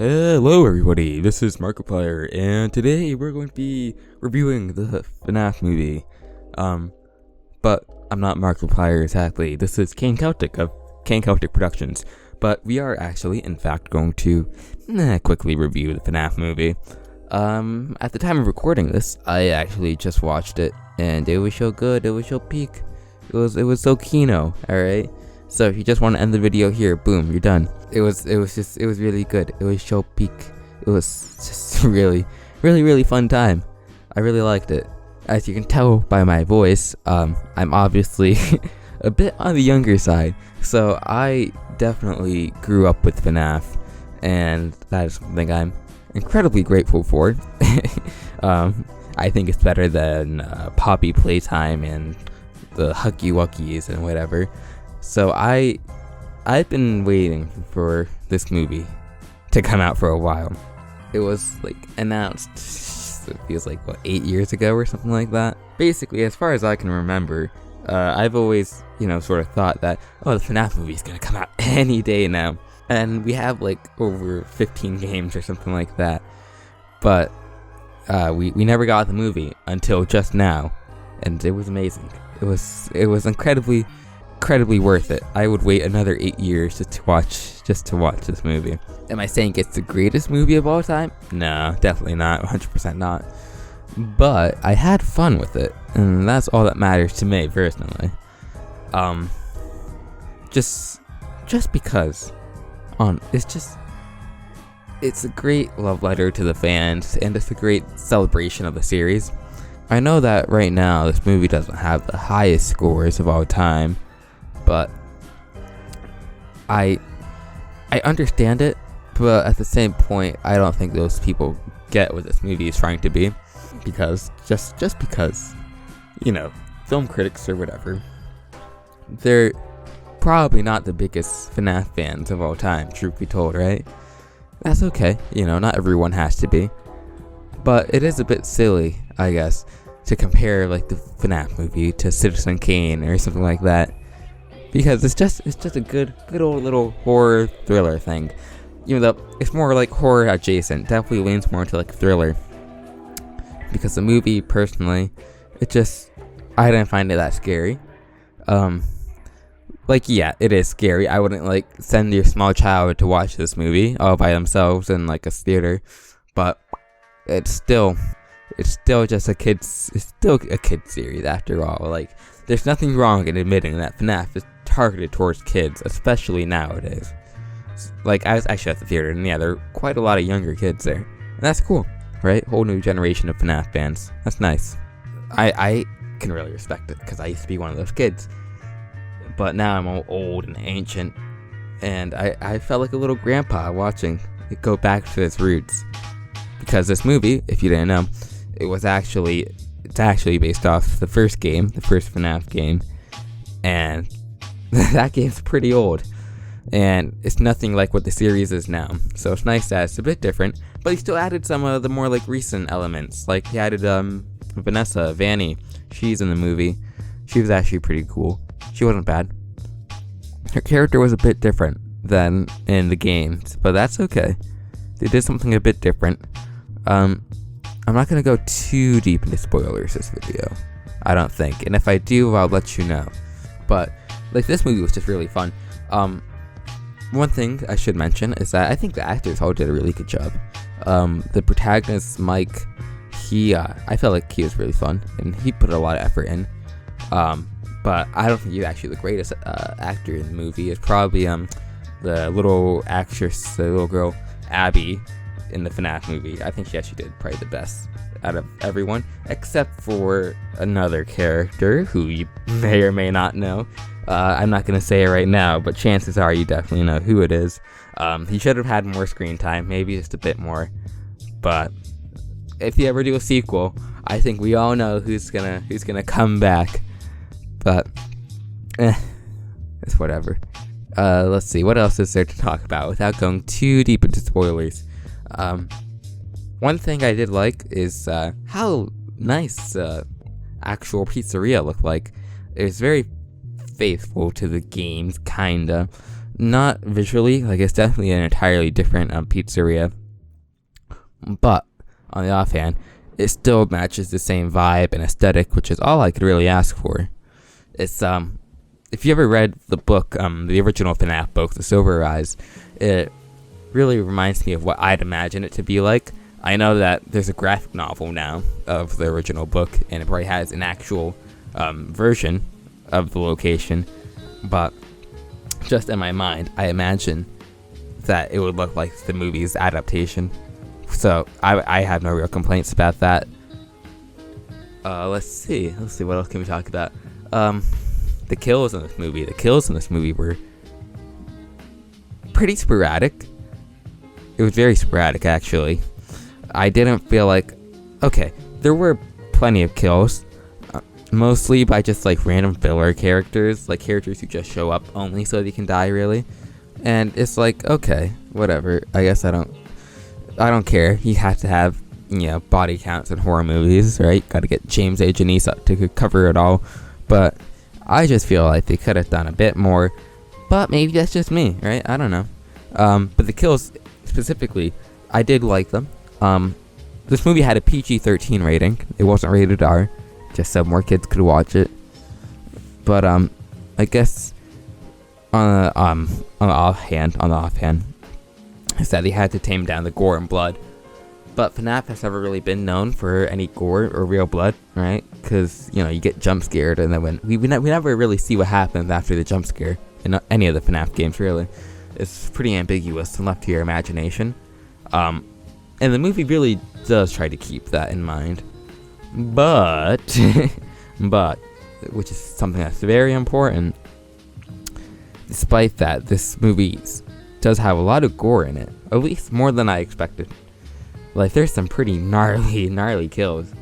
Hello everybody, this is Markiplier, and today we're going to be reviewing the Fnaf movie. But I'm not Markiplier exactly. This is Cain Keltic of Cain Keltic Productions. But we are actually, in fact, going to quickly review the Fnaf movie. At the time of recording this, I actually just watched it, and it was so good, it was so peak. It was so kino, alright? So if you just want to end the video here, boom, you're done. It was really good. It was so peak. It was just really fun time. I really liked it. As you can tell by my voice, I'm obviously a bit on the younger side. So I definitely grew up with Fnaf, and that is something I'm incredibly grateful for. I think it's better than Poppy Playtime and the Huggy Wuggies and whatever. So I've been waiting for this movie to come out for a while. It was announced, it feels like 8 years ago or something like that. Basically, as far as I can remember, I've always sort of thought that the FNAF movie is gonna come out any day now, and we have over 15 games or something like that. But we never got the movie until just now, and it was amazing. It was incredibly worth it. I would wait another 8 years just to watch this movie. Am I saying it's the greatest movie of all time? No, definitely not. 100% not. But I had fun with it, and that's all that matters to me personally. Just because it's a great love letter to the fans, and it's a great celebration of the series. I know that right now this movie doesn't have the highest scores of all time, but I understand it, but at the same point, I don't think those people get what this movie is trying to be, because just because, film critics or whatever, they're probably not the biggest FNAF fans of all time, truth be told, right? That's okay, not everyone has to be, but it is a bit silly, I guess, to compare the FNAF movie to Citizen Kane or something like that. Because it's just a good old little horror thriller thing. Even though it's more horror adjacent, definitely leans more into thriller. Because the movie, personally, I didn't find it that scary. Yeah, it is scary. I wouldn't send your small child to watch this movie all by themselves in a theater. But it's still just a kid's series after all. There's nothing wrong in admitting that FNAF is targeted towards kids, especially nowadays. I was actually at the theater, and there are quite a lot of younger kids there, and that's cool, right? Whole new generation of FNAF fans. That's nice. I can really respect it, because I used to be one of those kids, but now I'm all old and ancient, and I felt like a little grandpa watching it go back to its roots. Because this movie, if you didn't know, it's actually based off the first FNAF game, and that game's pretty old, and it's nothing like what the series is now. So it's nice that it's a bit different, but he still added some of the more recent elements. He added Vanny. She's in the movie. She was actually pretty cool. She wasn't bad. Her character was a bit different than in the games, but that's okay. They did something a bit different. I'm not going to go too deep into spoilers this video, I don't think. And if I do, I'll let you know. But, this movie was just really fun. One thing I should mention is that I think the actors all did a really good job. The protagonist, Mike, I felt like he was really fun, and he put a lot of effort in. But I don't think he's actually the greatest actor in the movie. It's probably the little actress, the little girl, Abby, in the FNAF movie. I think she actually did probably the best out of everyone, except for another character who you may or may not know. I'm not going to say it right now, but chances are you definitely know who it is. He should have had more screen time, maybe just a bit more. But if you ever do a sequel, I think we all know who's gonna come back. But it's whatever. Let's see, what else is there to talk about without going too deep into spoilers? One thing I did like is how nice actual pizzeria looked like. It was very faithful to the games, kinda. not visually, like it's definitely an entirely different pizzeria, but on the offhand, it still matches the same vibe and aesthetic, which is all I could really ask for. It's if you ever read the book, the original Fnaf book, The Silver Eyes, it really reminds me of what I'd imagine it to be like. I know that there's a graphic novel now of the original book, and it probably has an actual version of the location, but just in my mind, I imagine that it would look like the movie's adaptation. So I have no real complaints about that. Let's see what else can we talk about. The kills in this movie were pretty sporadic. It was very sporadic, actually. I didn't feel like... Okay, there were plenty of kills, mostly by just like random filler characters, like characters who just show up only so they can die, really. And it's like, okay, whatever. I guess I don't care. You have to have, body counts in horror movies, right? Gotta get James A. Janice up to cover it all. But I just feel like they could have done a bit more. But maybe that's just me, right? I don't know. But the kills, specifically, I did like them. This movie had a PG-13 rating. It wasn't rated R, just so more kids could watch it. But I guess on the offhand, is that they had to tame down the gore and blood. But FNAF has never really been known for any gore or real blood, right? Because you get jump scared, and then when we never really see what happens after the jump scare in any of the FNAF games. Really, it's pretty ambiguous and left to your imagination. And the movie really does try to keep that in mind, but which is something that's very important. Despite that, this movie does have a lot of gore in it, at least more than I expected. Like, there's some pretty gnarly kills.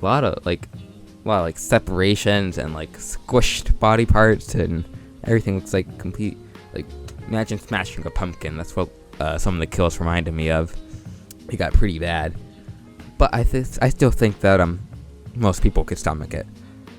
A lot of separations and like squished body parts, and everything looks like complete. Like, imagine smashing a pumpkin. That's what some of the kills reminded me of. It got pretty bad, but I still think that most people could stomach it,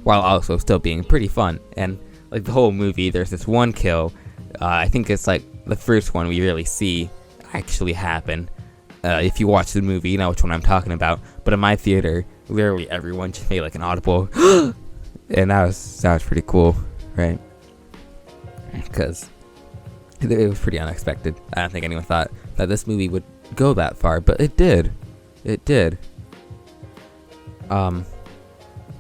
while also still being pretty fun. And like the whole movie, there's this one kill. I think it's like the first one we really see actually happen. If you watch the movie, you know which one I'm talking about. But in my theater, literally everyone just made like an audible, and that was pretty cool, right? Because it was pretty unexpected. I don't think anyone thought that this movie would go that far, but it did. The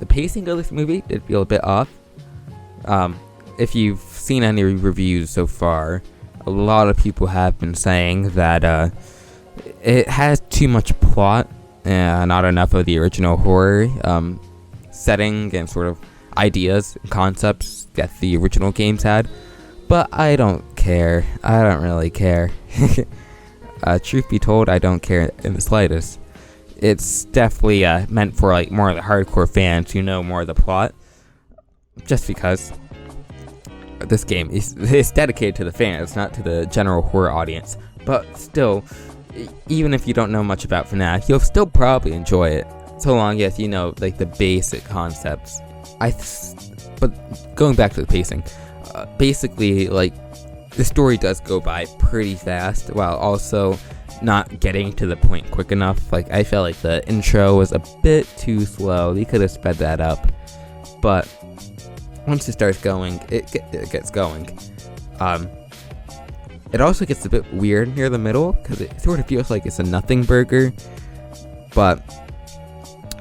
pacing of this movie did feel a bit off. If you've seen any reviews so far, a lot of people have been saying that it has too much plot and not enough of the original horror setting and sort of ideas and concepts that the original games had. But I don't care. I don't really care. Truth be told, I don't care in the slightest. It's definitely meant for like more of the hardcore fans who know more of the plot. Just because this game is dedicated to the fans, not to the general horror audience. But still, even if you don't know much about FNAF, you'll still probably enjoy it, so long as you know like the basic concepts. But going back to the pacing, basically like the story does go by pretty fast, while also not getting to the point quick enough. Like, I felt like the intro was a bit too slow. They could have sped that up. But once it starts going, it gets going. It also gets a bit weird near the middle, because it sort of feels like it's a nothing burger. But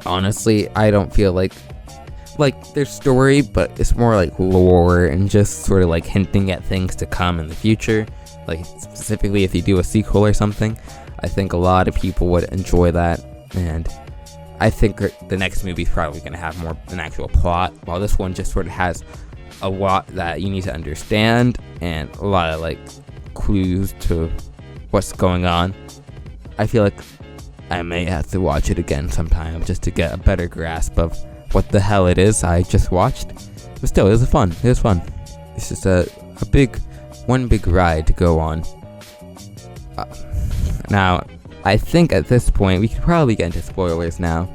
honestly, I don't feel like there's story, but it's more like lore and just sort of like hinting at things to come in the future. Like, specifically if you do a sequel or something, I think a lot of people would enjoy that. And I think the next movie is probably going to have more an actual plot, while this one just sort of has a lot that you need to understand and a lot of like clues to what's going on. I feel like I may have to watch it again sometime just to get a better grasp of what the hell it is I just watched. But still, it was fun. It's just one big ride to go on. Now, I think at this point we could probably get into spoilers now.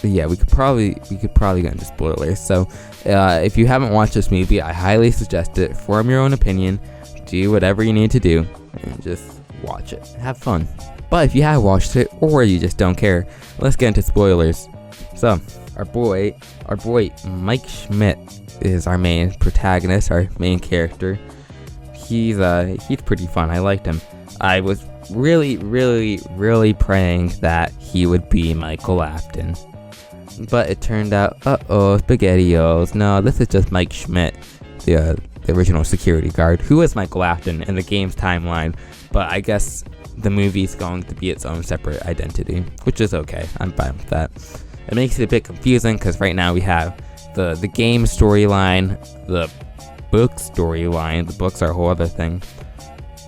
But yeah, we could probably get into spoilers. So, if you haven't watched this movie, I highly suggest it. Form your own opinion. do whatever you need to do and just watch it. Have fun. But if you have watched it or you just don't care, let's get into spoilers. So, our boy Mike Schmidt is our main protagonist, our main character. He's pretty fun. I liked him. I was really praying that he would be Michael Afton. But it turned out, SpaghettiOs. No, this is just Mike Schmidt, the original security guard, who is Michael Afton in the game's timeline. But I guess the movie's going to be its own separate identity, which is okay. I'm fine with that. It makes it a bit confusing because right now we have the game storyline, the book storyline. The books are a whole other thing.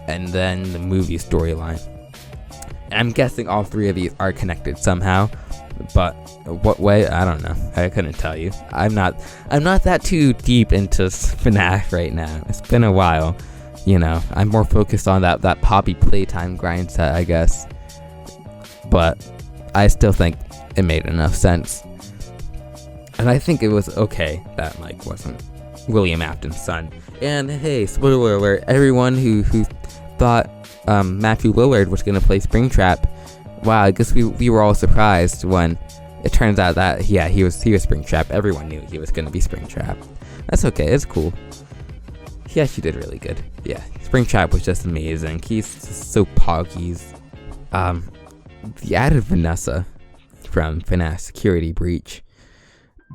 And then the movie storyline. And I'm guessing all three of these are connected somehow. But what way? I don't know. I couldn't tell you. I'm not that too deep into Fnaf right now. It's been a while. You know, I'm more focused on that Poppy Playtime grind set, I guess. But I still think it made enough sense. And I think it was okay that Mike wasn't William Afton's son. And hey, spoiler alert, everyone who thought Matthew Lillard was going to play Springtrap, wow, I guess we were all surprised when it turns out that, yeah, he was Springtrap. Everyone knew he was going to be Springtrap. That's okay, it's cool. He actually did really good. Yeah, Springtrap was just amazing. He's just so poggies. They added Vanessa from FNAF Security Breach,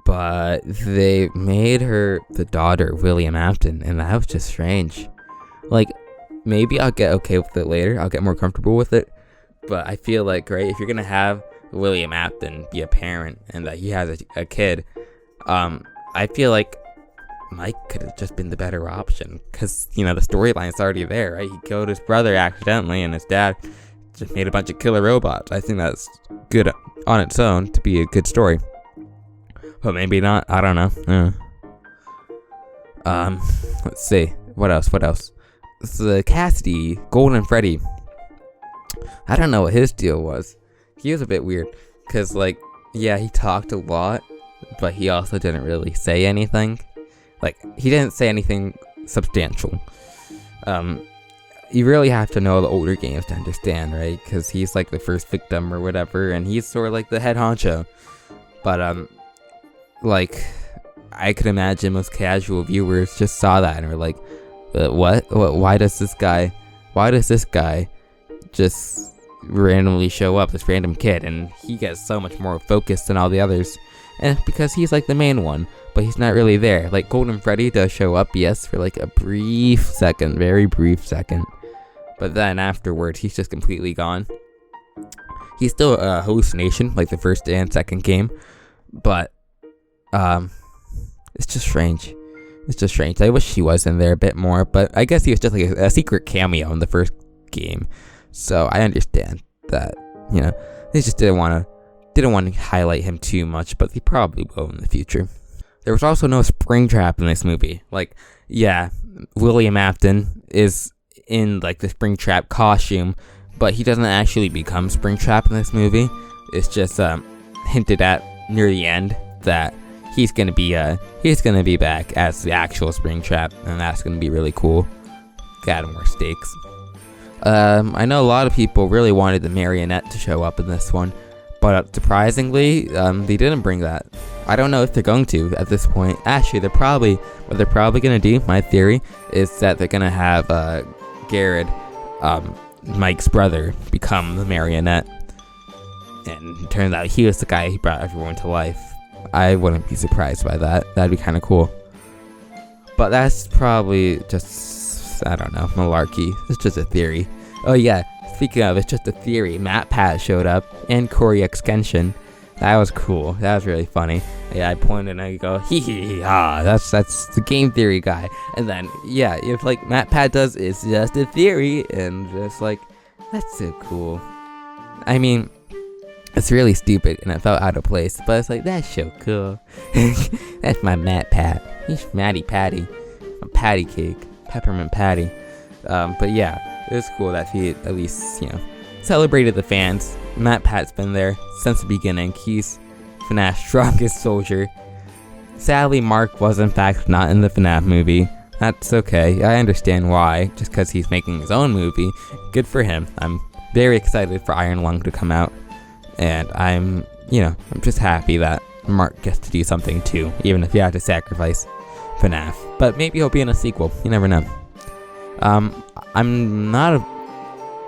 but they made her the daughter of William Afton, and that was just strange. Like, maybe I'll get okay with it later. I'll get more comfortable with it. But I feel like, right, if you're gonna have William Afton be a parent and that he has a kid, I feel like Mike could have just been the better option, because, you know, the storyline's already there, right? He killed his brother accidentally, and his dad just made a bunch of killer robots. I think that's good on its own to be a good story. But maybe not. I don't know. Let's see. What else? The Cassidy, Golden Freddy. I don't know what his deal was. He was a bit weird, because, like, yeah, he talked a lot, but he also didn't really say anything. Like, he didn't say anything substantial. You really have to know the older games to understand, right? Because he's, like, the first victim or whatever, and he's sort of like the head honcho. But, like, I could imagine most casual viewers just saw that and were like, what? Why does this guy just randomly show up, this random kid, and he gets so much more focus than all the others? And because he's like the main one, but he's not really there. Like, Golden Freddy does show up, yes, for like a brief second, very brief second, but then afterwards he's just completely gone. He's still a hallucination, like the first and second game, but it's just strange. I wish he was in there a bit more, but I guess he was just like a secret cameo in the first game. So I understand that, you know, they just didn't want to highlight him too much, but they probably will in the future. There was also no Springtrap in this movie. Like, yeah, William Afton is in like the Springtrap costume, but he doesn't actually become Springtrap in this movie. It's just hinted at near the end that he's gonna be back as the actual Springtrap, and that's gonna be really cool. Got more stakes. I know a lot of people really wanted the marionette to show up in this one, but surprisingly, they didn't bring that. I don't know if they're going to at this point. Actually, what they're probably gonna do, my theory, is that they're gonna have Garrett, Mike's brother, become the marionette, and it turns out he was the guy who brought everyone to life. I wouldn't be surprised by that. That'd be kind of cool. But that's probably just, I don't know, malarkey. It's just a theory. Oh yeah, speaking of, it's just a theory. Matt Pat showed up, and Corey Extension. That was cool. That was really funny. Yeah, I pointed and I go, hee hee hee ha. That's the game theory guy. And then, yeah, if like Matt Pat does, it's just a theory, and just like, that's so cool. I mean, it's really stupid, and it felt out of place, but it's like, that's so cool. That's my Matt Pat. He's Matty Patty. A patty cake. Peppermint patty. But yeah, it was cool that he at least, you know, celebrated the fans. Matt Pat's been there since the beginning. He's FNAF's strongest soldier. Sadly, Mark was in fact not in the FNAF movie. That's okay. I understand why, just because he's making his own movie. Good for him. I'm very excited for Iron Lung to come out, and I'm just happy that Mark gets to do something too, even if he had to sacrifice Fnaf. But maybe he'll be in a sequel. You never know. I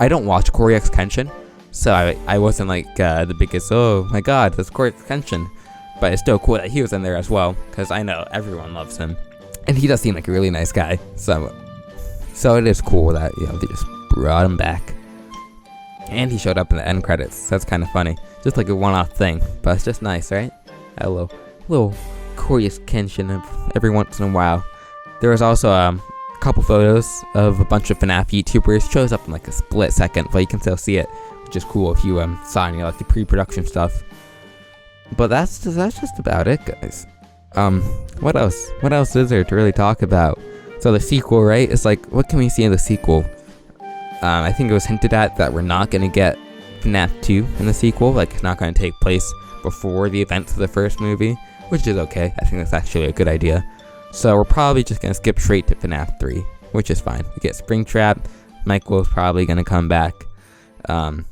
don't watch Corey X Kenshin, so I wasn't like the biggest, oh my god, that's Corey X Kenshin. But it's still cool that he was in there as well, because I know everyone loves him. And he does seem like a really nice guy, so it is cool that, they just brought him back. And he showed up in the end credits. That's kind of funny. Just like a one-off thing, but it's just nice, right? A little Corey X Kenshin every once in a while. There was also a couple photos of a bunch of Fnaf YouTubers. Shows up in like a split second, but you can still see it, which is cool if you saw any like the pre-production stuff. But that's just about it, guys. What else is there to really talk about? So the sequel, right? It's like, what can we see in the sequel? I think it was hinted at that we're not gonna get Fnaf 2 in the sequel. Like, it's not gonna take place before the events of the first movie, which is okay. I think that's actually a good idea. So we're probably just gonna skip straight to Fnaf 3, which is fine. We get Springtrap. Michael's probably gonna come back. And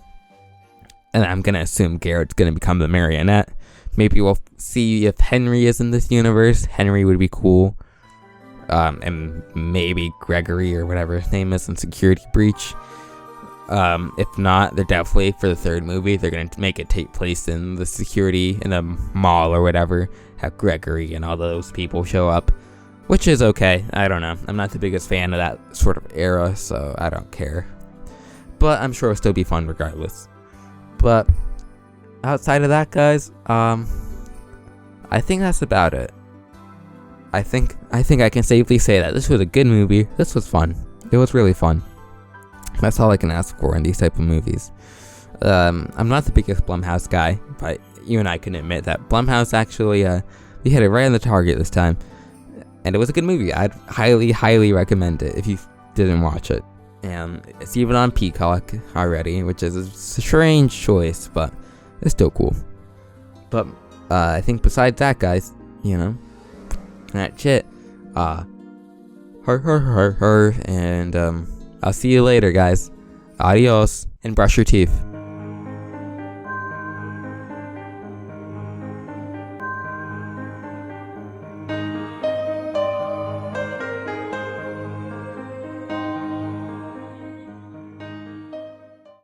I'm gonna assume Garrett's gonna become the marionette. Maybe we'll see if Henry is in this universe. Henry would be cool. And maybe Gregory or whatever his name is in Security Breach. If not, they're definitely, for the third movie, they're going to make it take place in the security, in the mall or whatever. Have Gregory and all those people show up, which is okay. I don't know. I'm not the biggest fan of that sort of era, so I don't care. But I'm sure it'll still be fun regardless. But outside of that, guys, I think that's about it. I think I can safely say that this was a good movie. This was fun. It was really fun. That's all I can ask for in these type of movies. I'm not the biggest Blumhouse guy, but you and I can admit that Blumhouse actually we hit it right on the target this time, and it was a good movie. I'd highly recommend it if you didn't watch it. And it's even on Peacock already, which is a strange choice, but it's still cool. But I think besides that, guys, that's it. And I'll see you later, guys. Adios, and brush your teeth.